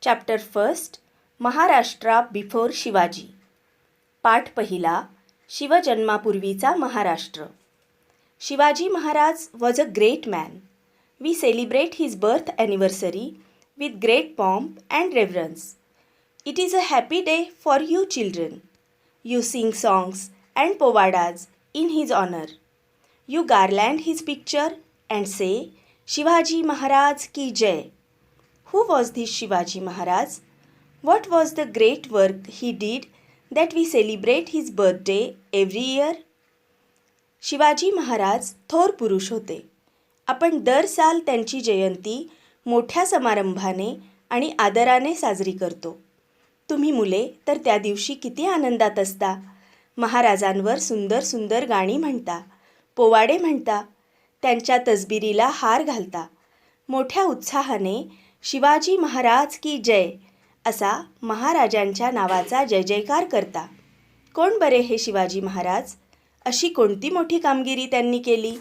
Chapter first Maharashtra before Shivaji. पाठ पहिला शिवजन्मापूर्वीचा Maharashtra. Shivaji Maharaj was a great man. We celebrate his birth anniversary with great pomp and reverence. It is a happy day for you children. You sing songs and povadas in his honor. You garland his picture and say, Shivaji Maharaj ki jai. Who was this Shivaji Maharaj? What was the great work he did that we celebrate his birthday every year? Shivaji Maharaj थोर पुरुष होते. आपण दर साल त्यांची जयंती मोठ्या समारंभाने आणि आदराने साजरी करतो. तुम्ही मुले तर त्या दिवशी किती आनंदात असता. महाराजांवर सुंदर सुंदर गाणी म्हणता, पोवाडे म्हणता, त्यांच्या तसबिरीला हार घालता. मोठ्या उत्साहाने शिवाजी महाराज की जय असा महाराजांच्या नावाचा जय जयकार करता. कोण बरे हे शिवाजी महाराज? अशी कोणती मोठी कामगिरी त्यांनी केली?